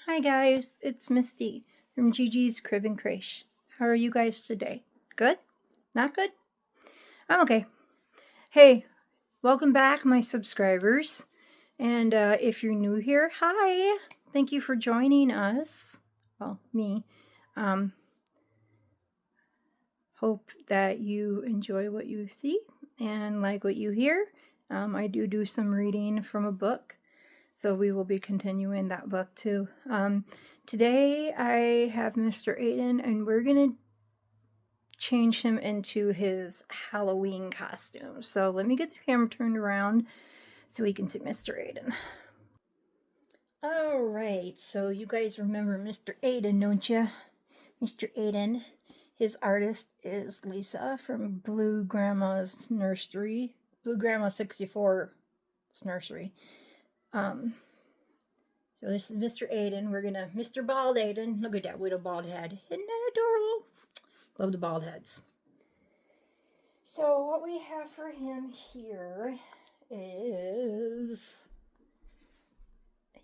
Hi guys, it's Misty from Gigi's Crib and Creche. How are you guys today? Good? Not good? I'm okay. Hey, welcome back my subscribers. And if you're new here, hi! Thank you for joining us. Well, me. Hope that you enjoy what you see and like what you hear. I do some reading from a book. So we will be continuing that book too. Today I have Mr. Aiden, and we're going to change him into his Halloween costume. So let me get the camera turned around so we can see Mr. Aiden. Alright, so you guys remember Mr. Aiden, don't you? Mr. Aiden. His artist is Lisa from Blue Grandma's Nursery. Blue Grandma 64's Nursery. So this is Mr. Aiden. We're gonna Mr. Bald Aiden. Look at that little bald head. Isn't that adorable? Love the bald heads. So what we have for him here is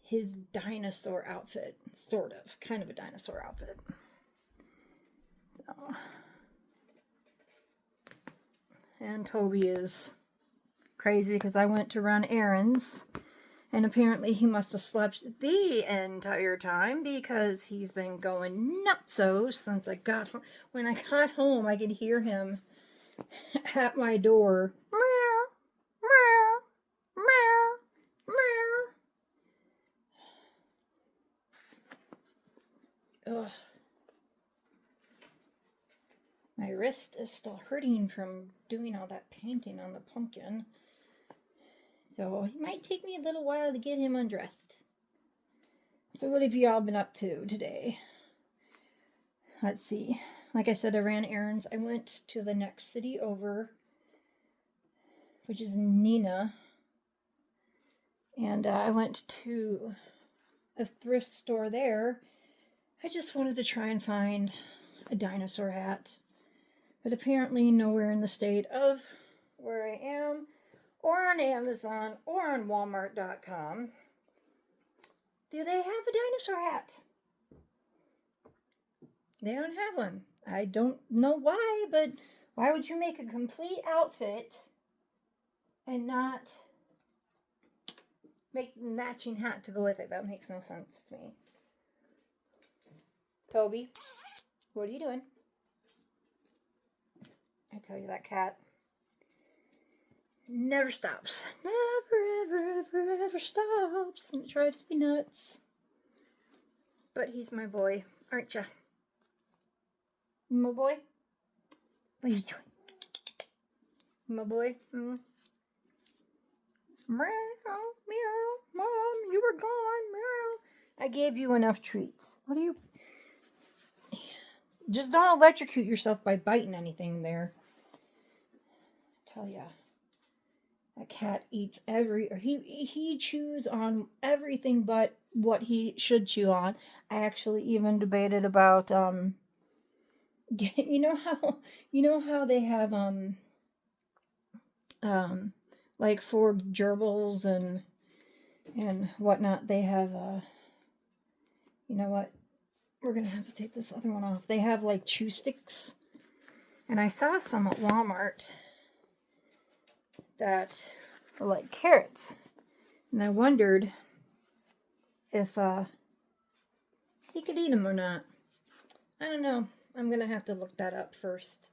his dinosaur outfit. Sort of. Kind of a dinosaur outfit. So. And Toby is crazy because I went to run errands. And apparently he must have slept the entire time because he's been going nutso since I got home. When I got home, I could hear him at my door. Meow, meow, meow, meow. Ugh. My wrist is still hurting from doing all that painting on the pumpkin. So it might take me a little while to get him undressed. So what have you all been up to today? Let's see. Like I said, I ran errands. I went to the next city over, which is Nina. And I went to a thrift store there. I just wanted to try and find a dinosaur hat. But apparently nowhere in the state of where I am, or on Amazon, or on Walmart.com, do they have a dinosaur hat? They don't have one. I don't know why, but why would you make a complete outfit and not make a matching hat to go with it? That makes no sense to me. Toby, what are you doing? I tell you, that cat never stops. Never stops. And it drives me nuts. But he's my boy, aren't ya? My boy? What are you doing? My boy? Meow, meow, Mom, you were gone, meow. I gave you enough treats. What are you... Just don't electrocute yourself by biting anything there. I tell ya. That cat eats he chews on everything but what he should chew on. I actually even debated about you know how they have like for gerbils and whatnot, they have you know what? We're gonna have to take this other one off. They have like chew sticks. And I saw some at Walmart that were like carrots. And I wondered if he could eat them or not. I don't know. I'm going to have to look that up first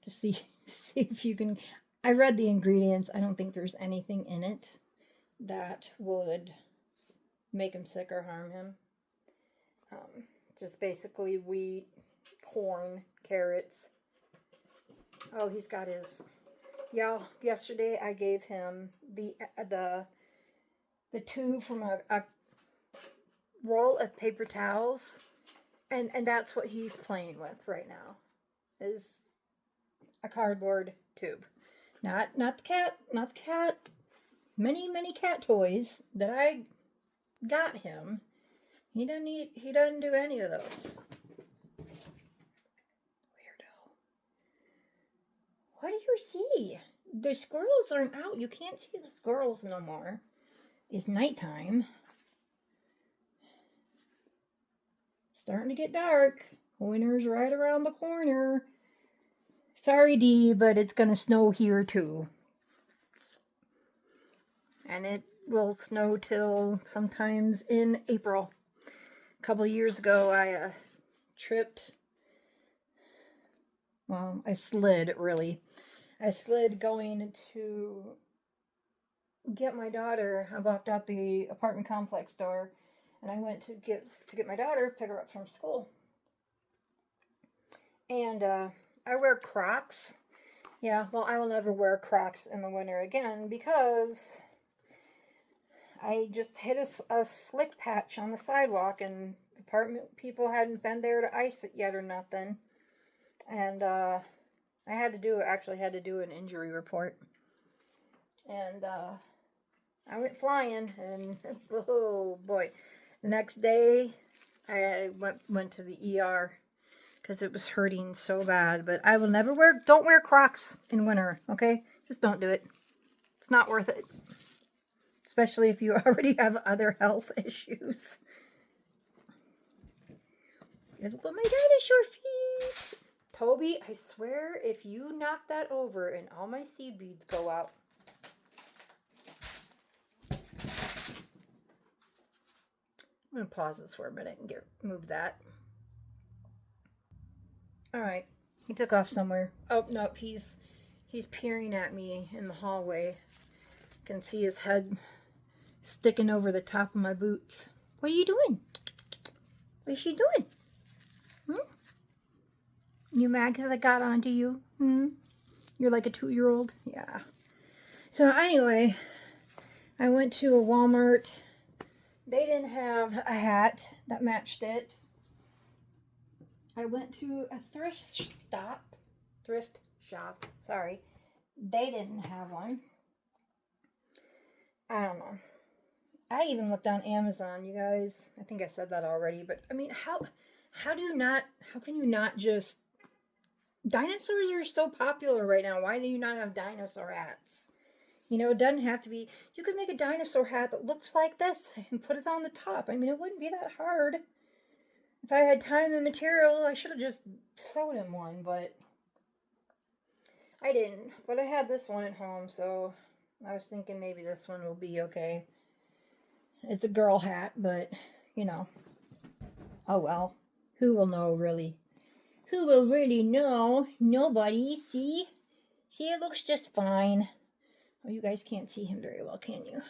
to see if you can... I read the ingredients. I don't think there's anything in it that would make him sick or harm him. Just basically wheat, corn, carrots. Oh, he's got his... Y'all, yesterday I gave him the tube from a roll of paper towels, and that's what he's playing with right now, is a cardboard tube. Not the cat. Many cat toys that I got him. He doesn't do any of those. What do you see? The squirrels aren't out. You can't see the squirrels no more. It's nighttime. starting to get dark. Winter's right around the corner. Sorry, Dee, but it's going to snow here too. And it will snow till sometimes in April. A couple years ago, I tripped. Well, I slid, really. I slid going to get my daughter. I walked out the apartment complex door, and I went to get my daughter, pick her up from school. And I wear Crocs. Yeah, well, I will never wear Crocs in the winter again because I just hit a slick patch on the sidewalk, and apartment people hadn't been there to ice it yet or nothing. And I had to do an injury report. And I went flying, and oh boy. The next day, I went to the ER because it was hurting so bad. But I will never don't wear Crocs in winter, okay? Just don't do it. It's not worth it. Especially if you already have other health issues. Look at my dinosaur feet. Toby, I swear if you knock that over and all my seed beads go out. I'm going to pause this for a minute and move that. Alright, he took off somewhere. Oh, no, he's peering at me in the hallway. I can see his head sticking over the top of my boots. What are you doing? What is she doing? You mad because I got onto you? You're like a 2-year-old? Yeah. So anyway, I went to a Walmart. They didn't have a hat that matched it. I went to a thrift shop, sorry. They didn't have one. I don't know. I even looked on Amazon, you guys. I think I said that already, but I mean, how can you not just... Dinosaurs are so popular right now. Why do you not have dinosaur hats? You know, it doesn't have to be... You could make a dinosaur hat that looks like this and put it on the top. I mean, it wouldn't be that hard. If I had time and material, I should have just sewed him one, but I didn't. But I had this one at home, so I was thinking maybe this one will be okay. It's a girl hat, but, you know. Oh, well. Who will know, really? Who will really know? Nobody. See? See, it looks just fine. Oh, you guys can't see him very well, can you?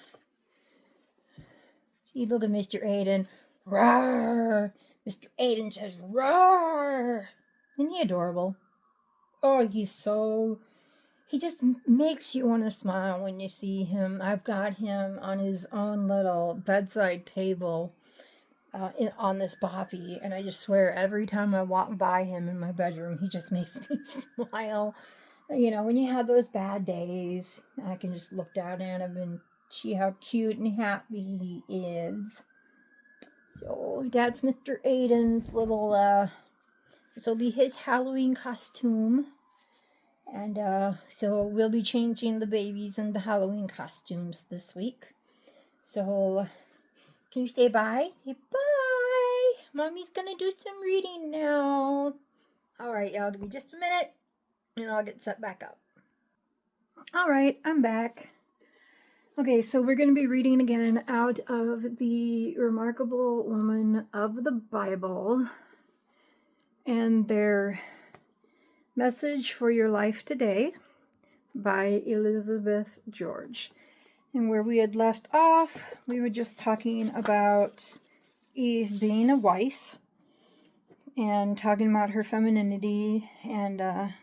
See, look at Mr. Aiden. RAWR! Mr. Aiden says, RAWR! Isn't he adorable? Oh, he just makes you want to smile when you see him. I've got him on his own little bedside table on this boppy, and I just swear every time I walk by him in my bedroom, he just makes me smile. You know, when you have those bad days, I can just look down at him and see how cute and happy he is. So that's Mr. Aiden's little, this will be his Halloween costume. And so we'll be changing the babies into Halloween costumes this week. So can you say bye? Say bye. Mommy's gonna do some reading now. Alright, y'all, give me just a minute and I'll get set back up. Alright, I'm back. Okay, so we're going to be reading again out of the Remarkable Woman of the Bible and their Message for Your Life Today by Elizabeth George. And where we had left off, we were just talking about Eve being a wife and talking about her femininity and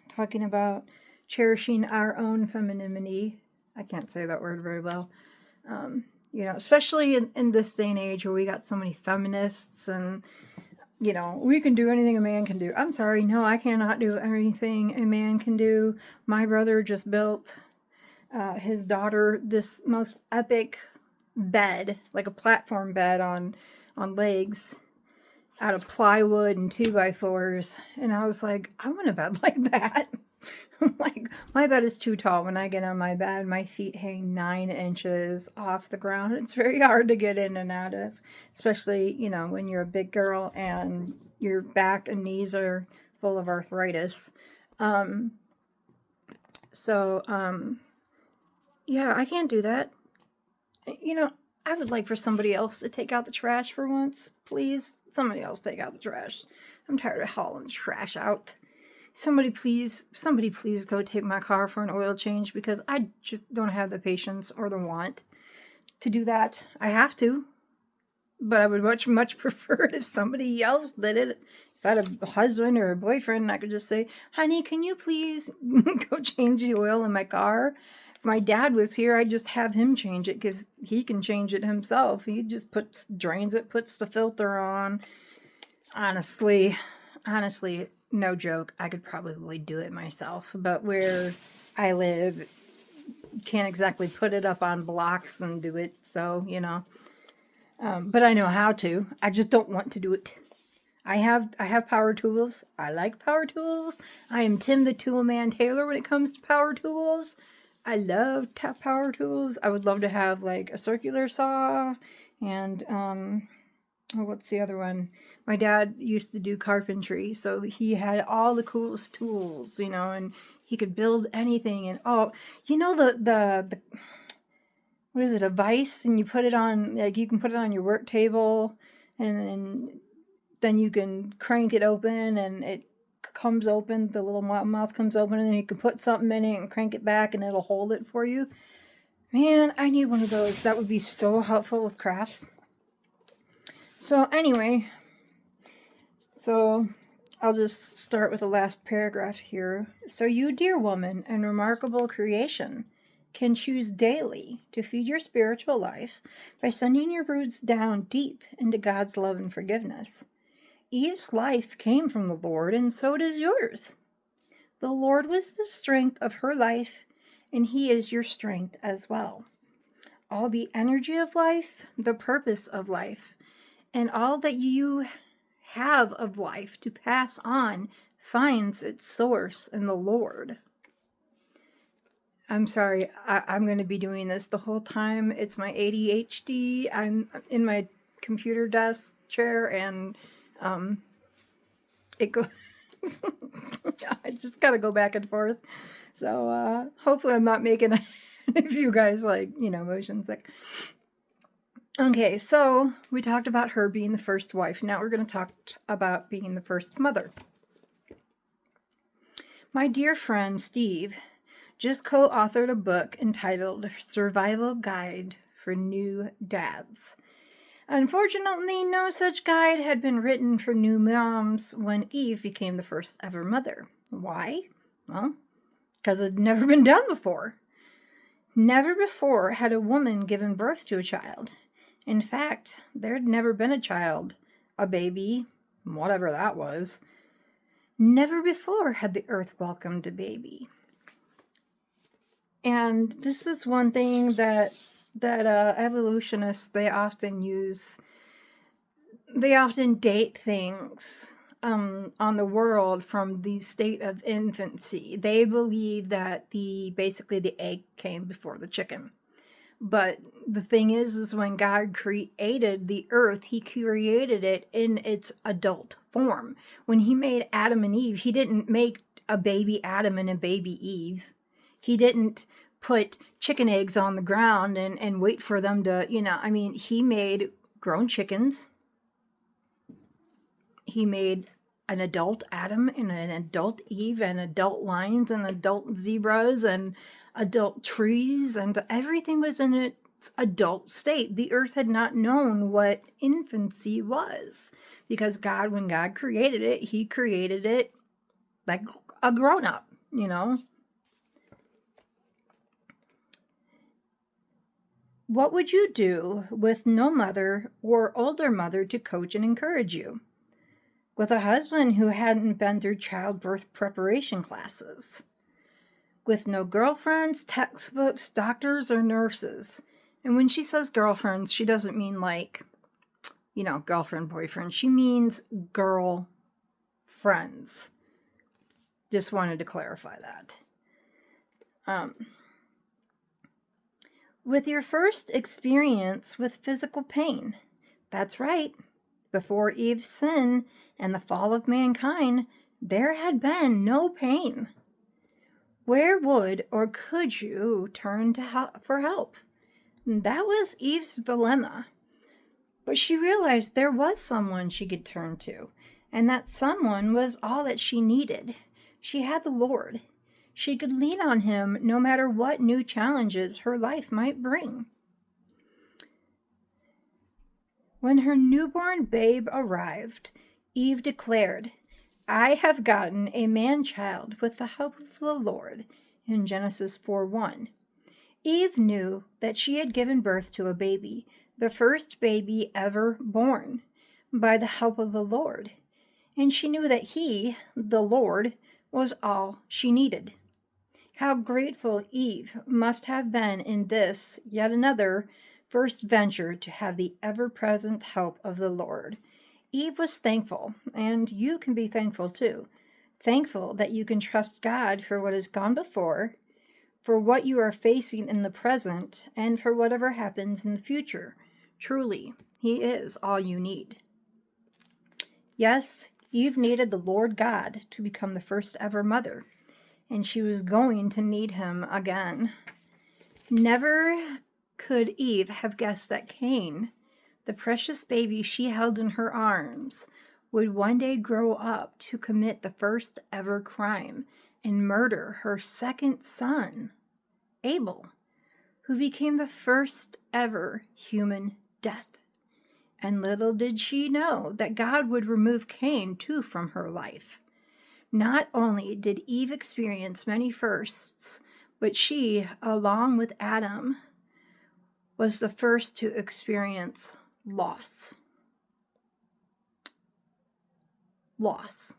talking about cherishing our own femininity. I can't say that word very well. You know, especially in this day and age where we got so many feminists and, you know, we can do anything a man can do. I'm sorry, no, I cannot do anything a man can do. My brother just built his daughter this most epic bed, like a platform bed on legs out of plywood and 2x4s. And I was like, I want a bed like that. Like, my bed is too tall. When I get on my bed, my feet hang 9 inches off the ground. It's very hard to get in and out of, especially, you know, when you're a big girl and your back and knees are full of arthritis. Yeah, I can't do that. You know, I would like for somebody else to take out the trash for once. Please, somebody else take out the trash. I'm tired of hauling the trash out. Somebody please go take my car for an oil change, because I just don't have the patience or the want to do that. I have to, but I would much prefer it if somebody else did it. If I had a husband or a boyfriend, I could just say, honey, can you please go change the oil in my car? If my dad was here, I'd just have him change it, because he can change it himself. He just drains it, puts the filter on. Honestly, no joke, I could probably do it myself. But where I live, can't exactly put it up on blocks and do it. So, you know. But I know how to. I just don't want to do it. I have power tools. I like power tools. I am Tim the Tool Man Taylor when it comes to power tools. I love power tools. I would love to have like a circular saw and what's the other one? My dad used to do carpentry, so he had all the coolest tools, you know, and he could build anything. And you know the what is it, a vise, and you put it on, like, you can put it on your work table, and then you can crank it open, and it comes open, the little mouth comes open, and then you can put something in it and crank it back, and it'll hold it for you. Man, I need one of those. That would be so helpful with crafts. So anyway, I'll just start with the last paragraph here. So you, dear woman and remarkable creation, can choose daily to feed your spiritual life by sending your roots down deep into God's love and forgiveness. Eve's life came from the Lord, and so does yours. The Lord was the strength of her life, and He is your strength as well. All the energy of life, the purpose of life, and all that you have of life to pass on finds its source in the Lord. I'm sorry, I'm going to be doing this the whole time. It's my ADHD. I'm in my computer desk chair, and it goes. I just got to go back and forth. So hopefully I'm not making any of you guys, like, you know, motion sick. Okay, so we talked about her being the first wife. Now we're going to talk about being the first mother. My dear friend Steve just co-authored a book entitled Survival Guide for New Dads. Unfortunately, no such guide had been written for new moms when Eve became the first ever mother. Why? Well, because it had never been done before. Never before had a woman given birth to a child. In fact, there had never been a child, a baby, whatever that was. Never before had the earth welcomed a baby. And this is one thing that evolutionists, they often date things on the world from the state of infancy. They believe that basically the egg came before the chicken. But the thing is when God created the earth, He created it in its adult form. When He made Adam and Eve, He didn't make a baby Adam and a baby Eve. He didn't put chicken eggs on the ground and wait for them to, He made grown chickens. He made an adult Adam and an adult Eve and adult lions and adult zebras and adult trees, and everything was in its adult state. The earth had not known what infancy was, because when God created it, He created it like a grown-up, What would you do with no mother or older mother to coach and encourage you? With a husband who hadn't been through childbirth preparation classes? With no girlfriends, textbooks, doctors, or nurses? And when she says girlfriends, she doesn't mean like, girlfriend, boyfriend. She means girl friends. Just wanted to clarify that. With your first experience with physical pain. That's right. Before Eve's sin and the fall of mankind, there had been no pain. Where would or could you turn for help? That was Eve's dilemma. But she realized there was someone she could turn to, and that someone was all that she needed. She had the Lord. She could lean on him no matter what new challenges her life might bring. When her newborn babe arrived, Eve declared, "I have gotten a man-child with the help of the Lord," in Genesis 4:1. Eve knew that she had given birth to a baby, the first baby ever born, by the help of the Lord. And she knew that he, the Lord, was all she needed. How grateful Eve must have been in this, yet another, first venture to have the ever-present help of the Lord. Eve was thankful, and you can be thankful too. Thankful that you can trust God for what has gone before, for what you are facing in the present, and for whatever happens in the future. Truly, he is all you need. Yes, Eve needed the Lord God to become the first ever mother, and she was going to need him again. Never could Eve have guessed that Cain, the precious baby she held in her arms, would one day grow up to commit the first ever crime and murder her second son, Abel, who became the first ever human death. And little did she know that God would remove Cain too from her life. Not only did Eve experience many firsts, but she, along with Adam, was the first to experience loss. Loss.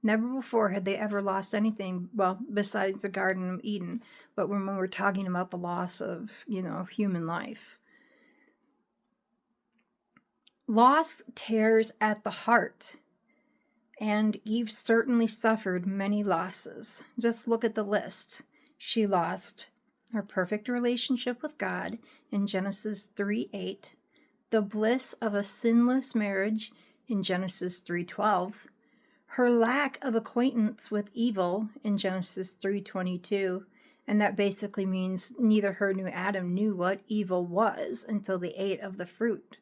Never before had they ever lost anything, well, besides the Garden of Eden, but when we were talking about the loss of, human life. Loss tears at the heart, and Eve certainly suffered many losses. Just look at the list. She lost her perfect relationship with God in Genesis 3:8, the bliss of a sinless marriage in Genesis 3:12, her lack of acquaintance with evil in Genesis 3:22, and that basically means neither her nor Adam knew what evil was until they ate of the fruit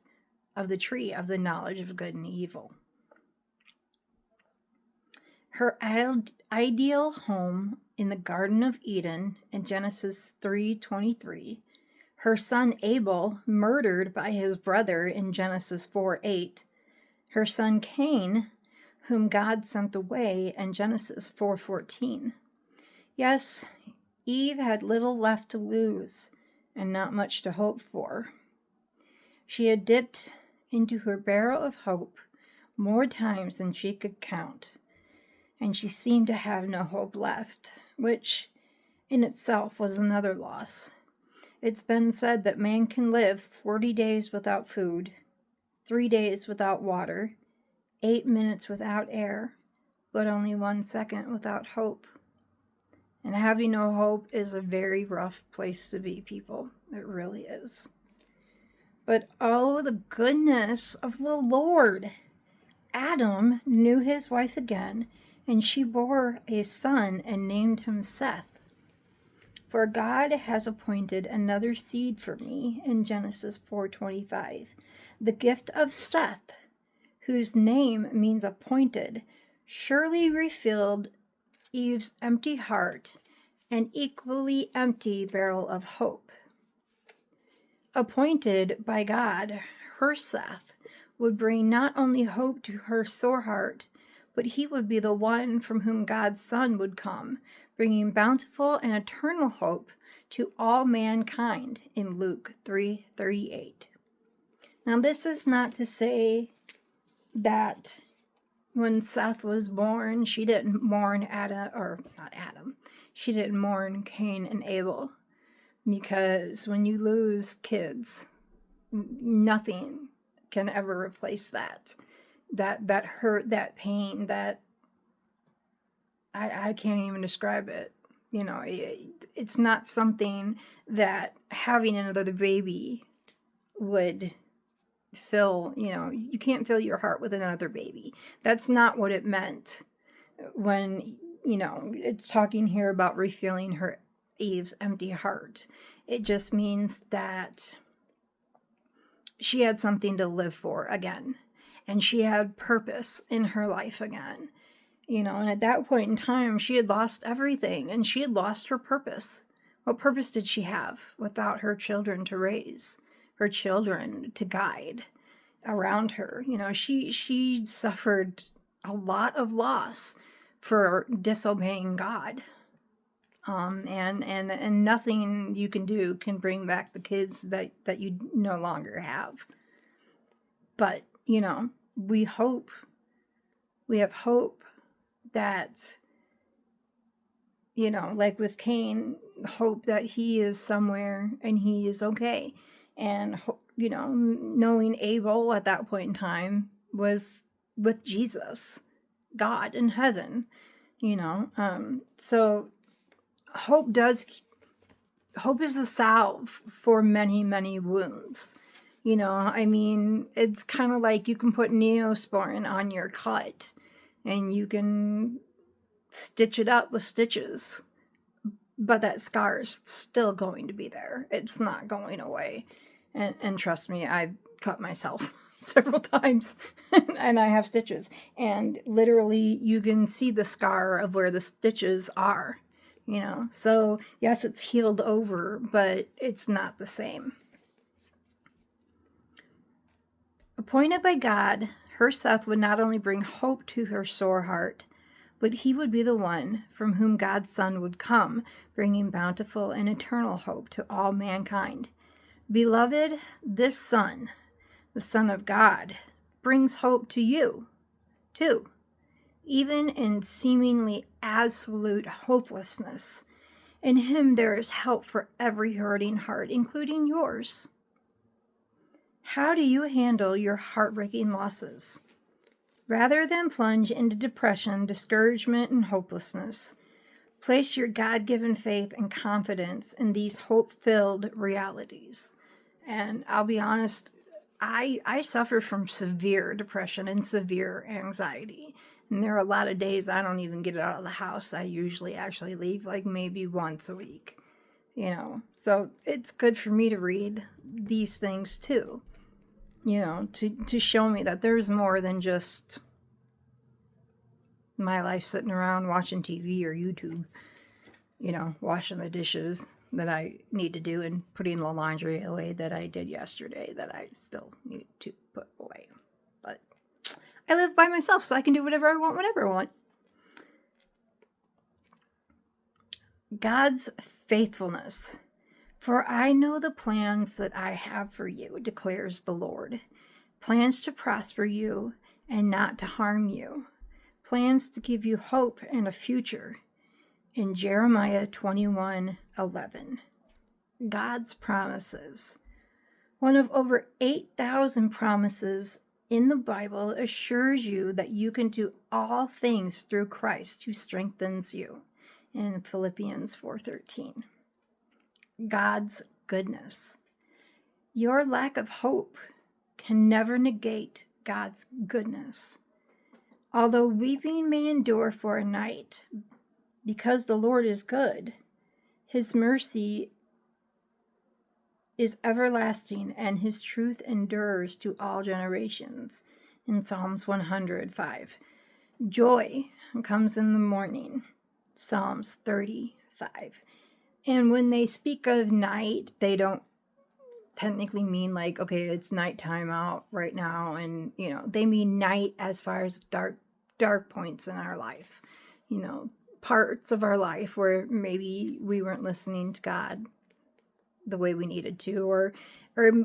of the tree of the knowledge of good and evil. Her ideal home in the Garden of Eden in Genesis 3:23, her son Abel murdered by his brother in Genesis 4:8, her son Cain, whom God sent away in Genesis 4:14. Yes, Eve had little left to lose and not much to hope for. She had dipped into her barrel of hope more times than she could count, and she seemed to have no hope left, which in itself was another loss. It's been said that man can live 40 days without food, 3 days without water, 8 minutes without air, but only 1 second without hope. And having no hope is a very rough place to be, people. It really is. But oh, the goodness of the Lord! Adam knew his wife again, and she bore a son and named him Seth. For God has appointed another seed for me in Genesis 4:25. The gift of Seth, whose name means appointed, surely refilled Eve's empty heart, an equally empty barrel of hope. Appointed by God, her Seth would bring not only hope to her sore heart, but he would be the one from whom God's Son would come, bringing bountiful and eternal hope to all mankind in Luke 3:38. Now, this is not to say that when Seth was born, she didn't mourn she didn't mourn Cain and Abel. Because when you lose kids, nothing can ever replace that hurt, that pain, that I can't even describe it. You know, it's not something that having another baby would fill, you know, you can't fill your heart with another baby. That's not what it meant when, you know, it's talking here about refilling her Eve's empty heart. It just means that she had something to live for again, and she had purpose in her life again. You know, and at that point in time, she had lost everything, and she had lost her purpose. What purpose did she have without her children to raise, her children to guide around her? You know, she suffered a lot of loss for disobeying God. And nothing you can do can bring back the kids that you no longer have. But, you know, we have hope that, you know, like with Cain, hope that he is somewhere and he is okay. And, you know, knowing Abel at that point in time was with Jesus, God in heaven, you know. So hope is a salve for many, many wounds. You know, I mean, it's kind of like you can put Neosporin on your cut and you can stitch it up with stitches, but that scar is still going to be there. It's not going away. And trust me, I've cut myself several times and I have stitches. And literally you can see the scar of where the stitches are, you know. So yes, it's healed over, but it's not the same. Appointed by God, her Seth would not only bring hope to her sore heart, but he would be the one from whom God's Son would come, bringing bountiful and eternal hope to all mankind. Beloved, this Son, the Son of God, brings hope to you, too, even in seemingly absolute hopelessness. In him there is help for every hurting heart, including yours. How do you handle your heartbreaking losses? Rather than plunge into depression, discouragement, and hopelessness, place your God-given faith and confidence in these hope-filled realities. And I'll be honest, I suffer from severe depression and severe anxiety. And there are a lot of days I don't even get out of the house. I usually actually leave like maybe once a week, you know. So it's good for me to read these things too, you know, to show me that there's more than just my life sitting around watching TV or YouTube, you know, washing the dishes that I need to do and putting the laundry away that I did yesterday that I still need to put away. But I live by myself, so I can do whatever I want, whenever I want. God's faithfulness. For I know the plans that I have for you, declares the Lord. Plans to prosper you and not to harm you. Plans to give you hope and a future. In Jeremiah 21:11. God's promises. One of over 8,000 promises in the Bible assures you that you can do all things through Christ who strengthens you. In Philippians 4:13. God's goodness. Your lack of hope can never negate God's goodness. Although weeping may endure for a night, because the Lord is good, his mercy is everlasting and his truth endures to all generations. In Psalms 105. Joy comes in the morning. Psalms 35. And when they speak of night, they don't technically mean like, okay, it's nighttime out right now. And, you know, they mean night as far as dark points in our life. You know, parts of our life where maybe we weren't listening to God the way we needed to, or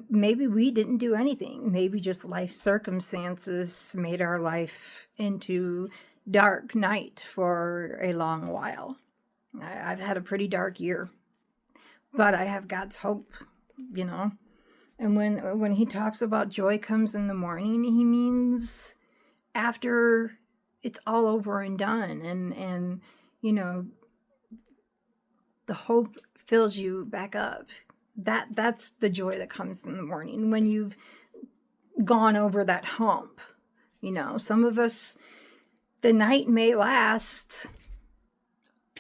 maybe we didn't do anything. Maybe just life circumstances made our life into dark night for a long while. I've had a pretty dark year, but I have God's hope, you know. And when he talks about joy comes in the morning, he means after it's all over and done, and the hope fills you back up. That's the joy that comes in the morning when you've gone over that hump. Some of us, the night may last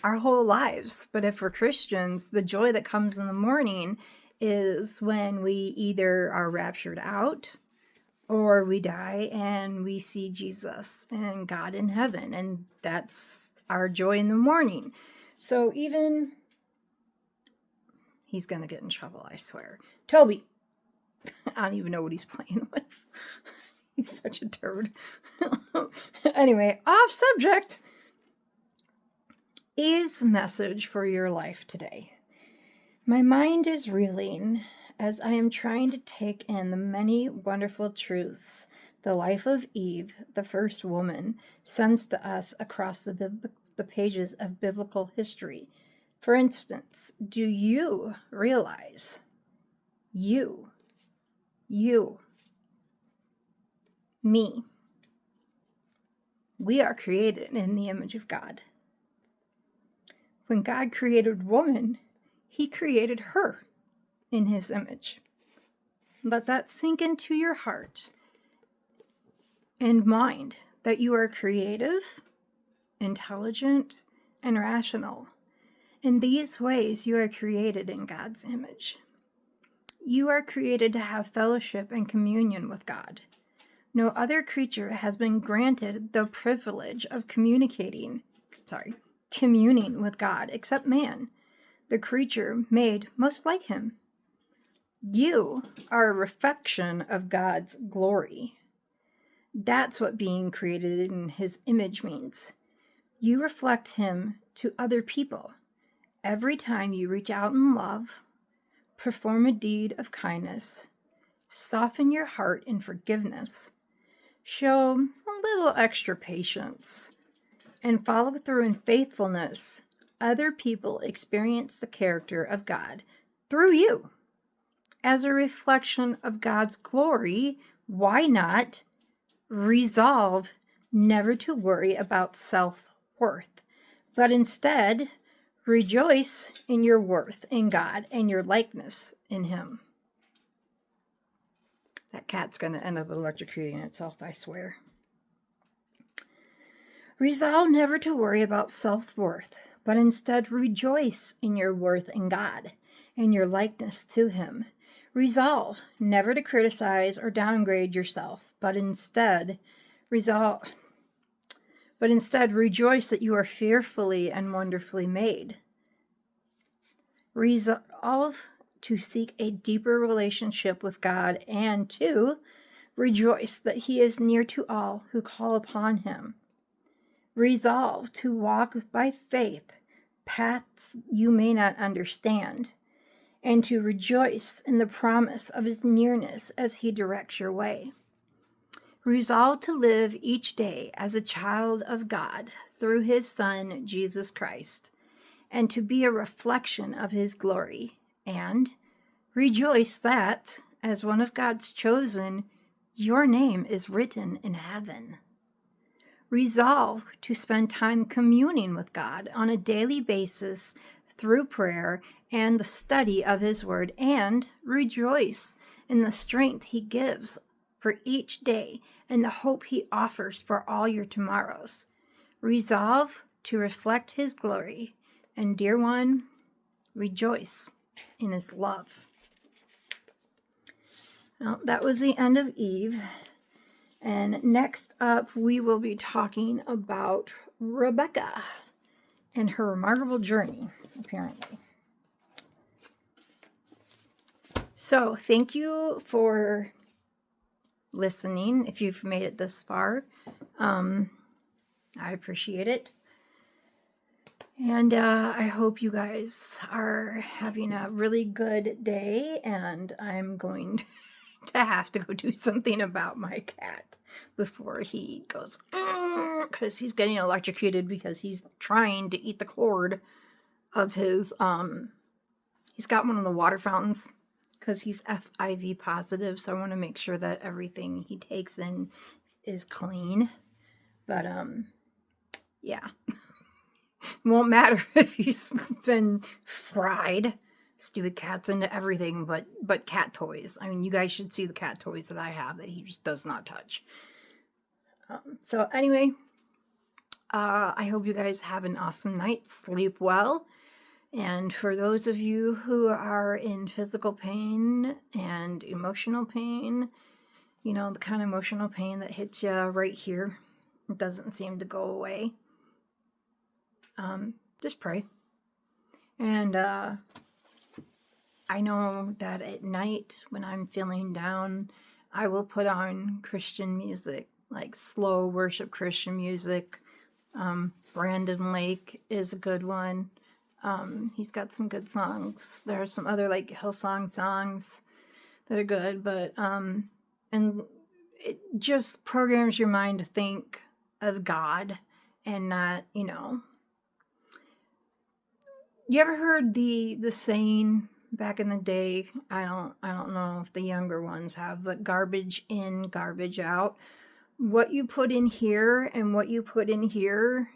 our whole lives, but if we're Christians, the joy that comes in the morning is when we either are raptured out or we die and we see Jesus and God in heaven, and that's our joy in the morning. So even, he's gonna get in trouble, I swear. Toby, I don't even know what he's playing with. He's such a turd. Anyway, off subject. Eve's message for your life today. My mind is reeling as I am trying to take in the many wonderful truths the life of Eve, the first woman, sends to us across the pages of biblical history. For instance, do you realize you, me, we are created in the image of God? When God created woman, he created her in his image. Let that sink into your heart and mind, that you are creative, intelligent, and rational. In these ways, you are created in God's image. You are created to have fellowship and communion with God. No other creature has been granted the privilege of communing with God except man, the creature made most like him. You are a reflection of God's glory. That's what being created in his image means. You reflect him to other people. Every time you reach out in love, perform a deed of kindness, soften your heart in forgiveness, show a little extra patience, and follow through in faithfulness, other people experience the character of God through you. As a reflection of God's glory, why not resolve never to worry about self-worth, but instead rejoice in your worth in God and your likeness in him? That cat's going to end up electrocuting itself, I swear. Resolve never to worry about self-worth, but instead rejoice in your worth in God and your likeness to him. Resolve never to criticize or downgrade yourself, but instead rejoice that you are fearfully and wonderfully made. Resolve to seek a deeper relationship with God, and to rejoice that he is near to all who call upon him. Resolve to walk by faith paths you may not understand, and to rejoice in the promise of his nearness as he directs your way. Resolve to live each day as a child of God through his Son, Jesus Christ, and to be a reflection of his glory. And rejoice that, as one of God's chosen, your name is written in heaven. Resolve to spend time communing with God on a daily basis through prayer and the study of his word, and rejoice in the strength he gives for each day and the hope he offers for all your tomorrows. Resolve to reflect his glory, and dear one, rejoice in his love. Well, that was the end of Eve. And next up, we will be talking about Rebecca and her remarkable journey, apparently. So, thank you for listening. If you've made it this far, I appreciate it. And I hope you guys are having a really good day, and I'm going to have to go do something about my cat before he goes, because he's getting electrocuted because he's trying to eat the cord of his, he's got one of the water fountains because he's FIV positive, so I want to make sure that everything he takes in is clean. But, yeah. won't matter if he's been fried. Stupid cats into everything but cat toys. I mean, you guys should see the cat toys that I have that he just does not touch. So anyway, I hope you guys have an awesome night. Sleep well. And for those of you who are in physical pain and emotional pain, you know, the kind of emotional pain that hits you right here, it doesn't seem to go away. Just pray. And I know that at night when I'm feeling down, I will put on Christian music, like slow worship Christian music. Brandon Lake is a good one. He's got some good songs. There are some other like Hillsong songs that are good, but and it just programs your mind to think of God and not, you know. You ever heard the saying back in the day? I don't know if the younger ones have, but garbage in, garbage out. What you put in here and what you put in here,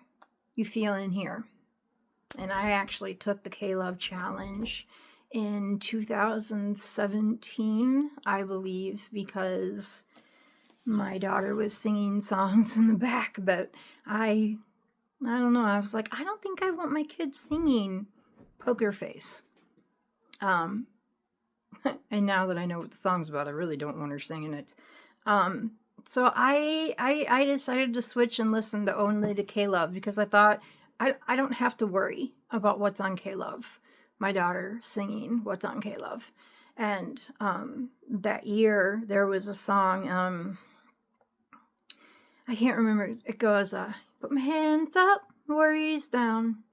you feel in here. And I actually took the K-Love Challenge in 2017, I believe, because my daughter was singing songs in the back that I don't know, I was like, I don't think I want my kids singing Poker Face. And now that I know what the song's about, I really don't want her singing it. So I decided to switch and listen to only to K-Love because I thought I don't have to worry about what's on K-Love. My daughter singing what's on K-Love. And that year there was a song, I can't remember. It goes, put my hands up, worries down.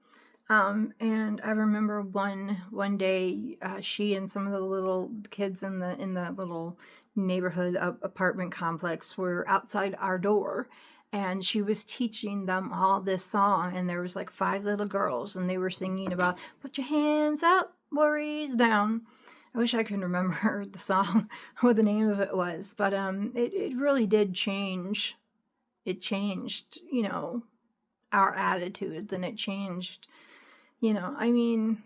And I remember one day, she and some of the little kids in the little neighborhood apartment complex were outside our door, and she was teaching them all this song, and there was like 5 little girls, and they were singing about put your hands up, worries down. I wish I could remember the song, what the name of it was, but it really did change. It changed, you know, our attitudes, and it changed. You know, I mean,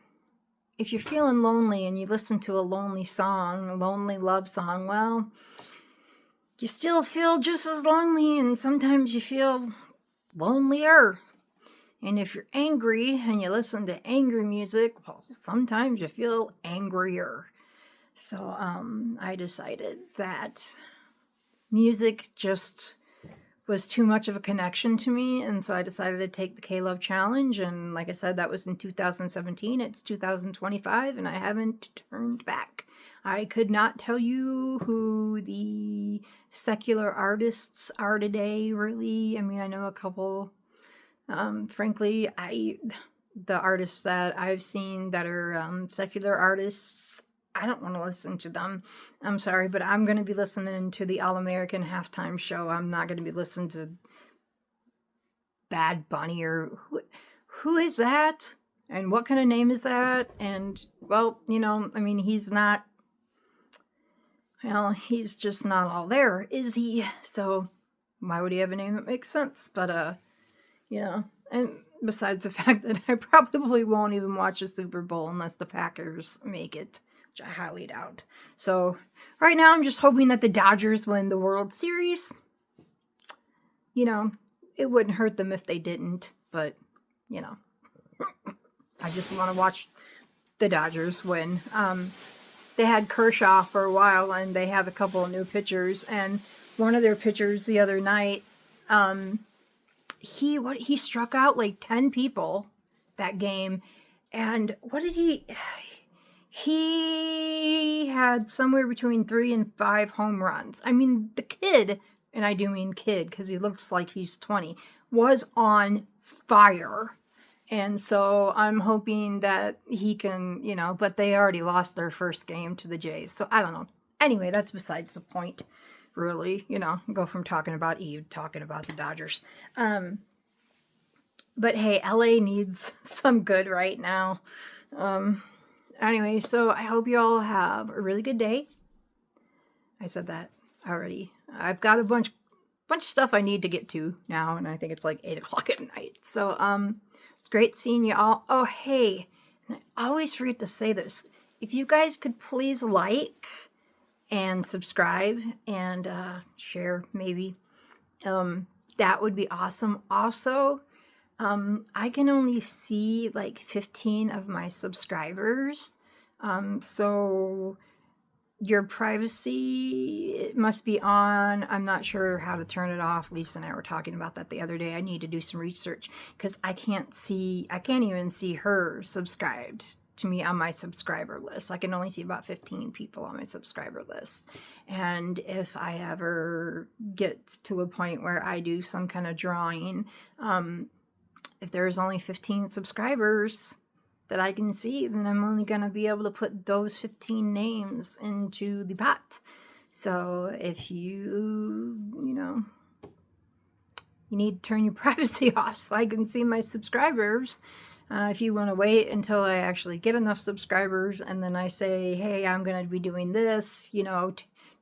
if you're feeling lonely and you listen to a lonely song, a lonely love song, well, you still feel just as lonely, and sometimes you feel lonelier. And if you're angry and you listen to angry music, well, sometimes you feel angrier. So I decided that music just was too much of a connection to me, and so I decided to take the K-Love Challenge, and like I said, that was in 2017. It's 2025, and I haven't turned back. I could not tell you who the secular artists are today, really. I mean, I know a couple. Frankly, the artists that I've seen that are secular artists, I don't want to listen to them. I'm sorry, but I'm going to be listening to the All-American Halftime Show. I'm not going to be listening to Bad Bunny or who is that? And what kind of name is that? And, well, you know, I mean, he's just not all there, is he? So why would he have a name that makes sense? But, you know, and besides the fact that I probably won't even watch a Super Bowl unless the Packers make it. I highly doubt. So right now I'm just hoping that the Dodgers win the World Series. You know, it wouldn't hurt them if they didn't, but you know, I just want to watch the Dodgers win. They had Kershaw for a while, and they have a couple of new pitchers, and one of their pitchers the other night, he struck out like 10 people that game, and what did he had somewhere between 3 and 5 home runs. I mean, the kid, and I do mean kid because he looks like he's 20, was on fire. And so I'm hoping that he can, you know, but they already lost their first game to the Jays. So I don't know. Anyway, that's besides the point, really. You know, go from talking about Eve, talking about the Dodgers. But hey, LA needs some good right now. Anyway, so I hope you all have a really good day. I said that already. I've got a bunch of stuff I need to get to now, and I think it's like 8 o'clock at night. So, great seeing you all. Oh, hey, and I always forget to say this. If you guys could please like and subscribe and share, maybe, that would be awesome. Also, I can only see like 15 of my subscribers. So your privacy, it must be on. I'm not sure how to turn it off. Lisa and I were talking about that the other day. I need to do some research because I can't even see her subscribed to me on my subscriber list. I can only see about 15 people on my subscriber list. And if I ever get to a point where I do some kind of drawing, if there's only 15 subscribers that I can see, then I'm only going to be able to put those 15 names into the pot. So if you need to turn your privacy off so I can see my subscribers. If you want to wait until I actually get enough subscribers and then I say, hey, I'm going to be doing this,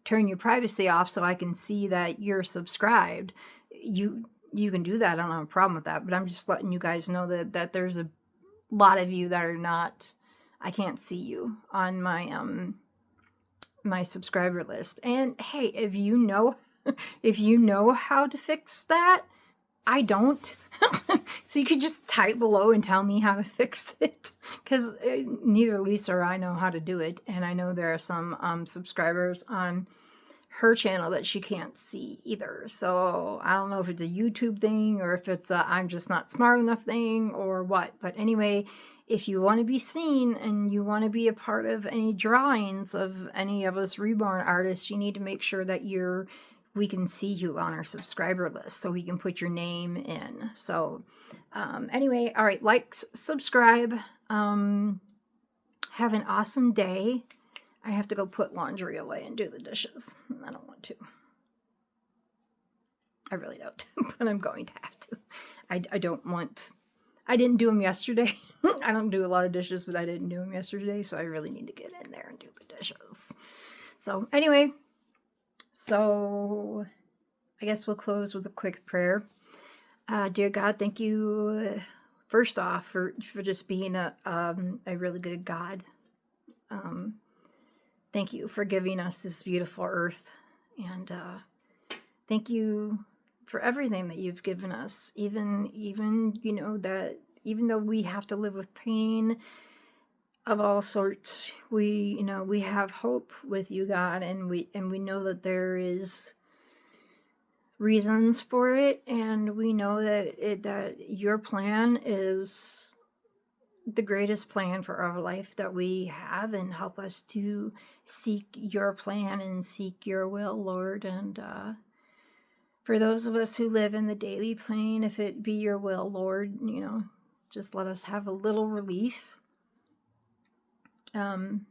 turn your privacy off so I can see that you're subscribed. You can do that. I don't have a problem with that, but I'm just letting you guys know that there's a lot of you that are not, I can't see you on my my subscriber list. And hey, if you know how to fix that, I don't. So you could just type below and tell me how to fix it, because neither Lisa or I know how to do it. And I know there are some subscribers on her channel that she can't see either. So I don't know if it's a YouTube thing or if it's a I'm just not smart enough thing or what. But anyway, if you want to be seen and you want to be a part of any drawings of any of us reborn artists, you need to make sure that we can see you on our subscriber list so we can put your name in. So anyway, all right, like, subscribe. Have an awesome day. I have to go put laundry away and do the dishes. I don't want to. I really don't, but I'm going to have to. I don't want... I didn't do them yesterday. I don't do a lot of dishes, but I didn't do them yesterday, so I really need to get in there and do the dishes. So anyway, I guess we'll close with a quick prayer. Dear God, thank you, first off, for just being a really good God. Thank you for giving us this beautiful earth, and thank you for everything that you've given us. Even that even though we have to live with pain of all sorts, we have hope with you, God, and we know that there is reasons for it, and we know that your plan is the greatest plan for our life that we have, and help us to seek your plan and seek your will, Lord. And for those of us who live in the daily plane, if it be your will, Lord, just let us have a little relief. And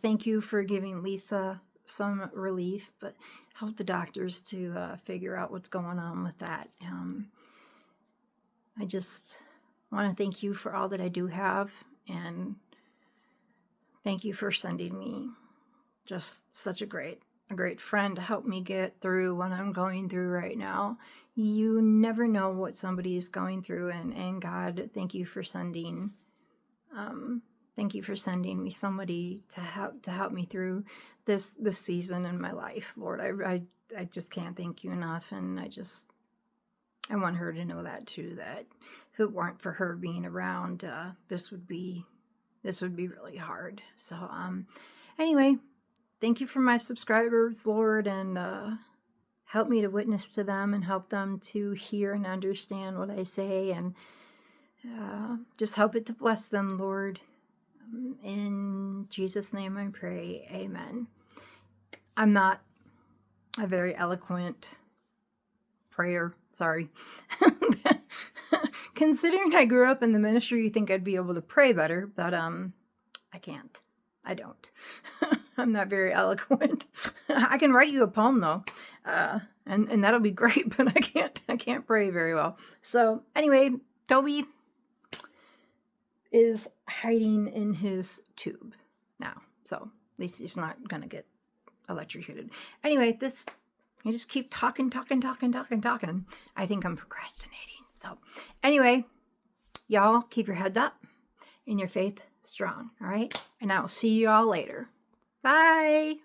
thank you for giving Lisa some relief, but help the doctors to figure out what's going on with that. I just want to thank you for all that I do have, and thank you for sending me just such a great friend to help me get through what I'm going through right now. You never know what somebody is going through, and God, thank you for sending me somebody to help me through this season in my life, Lord. I just can't thank you enough, and I want her to know that too, that if it weren't for her being around, this would be really hard. So anyway, thank you for my subscribers, Lord, and help me to witness to them and help them to hear and understand what I say, and just help it to bless them, Lord. In Jesus' name I pray, amen. I'm not a very eloquent prayer, sorry. Considering I grew up in the ministry, you think I'd be able to pray better, but I can't. I don't. I'm not very eloquent. I can write you a poem though, and that'll be great, but I can't pray very well. So anyway, Toby is hiding in his tube now, so at least he's not gonna get electrocuted. Anyway, I just keep talking. I think I'm procrastinating. So anyway, y'all keep your head up and your faith strong, all right? And I will see you all later. Bye.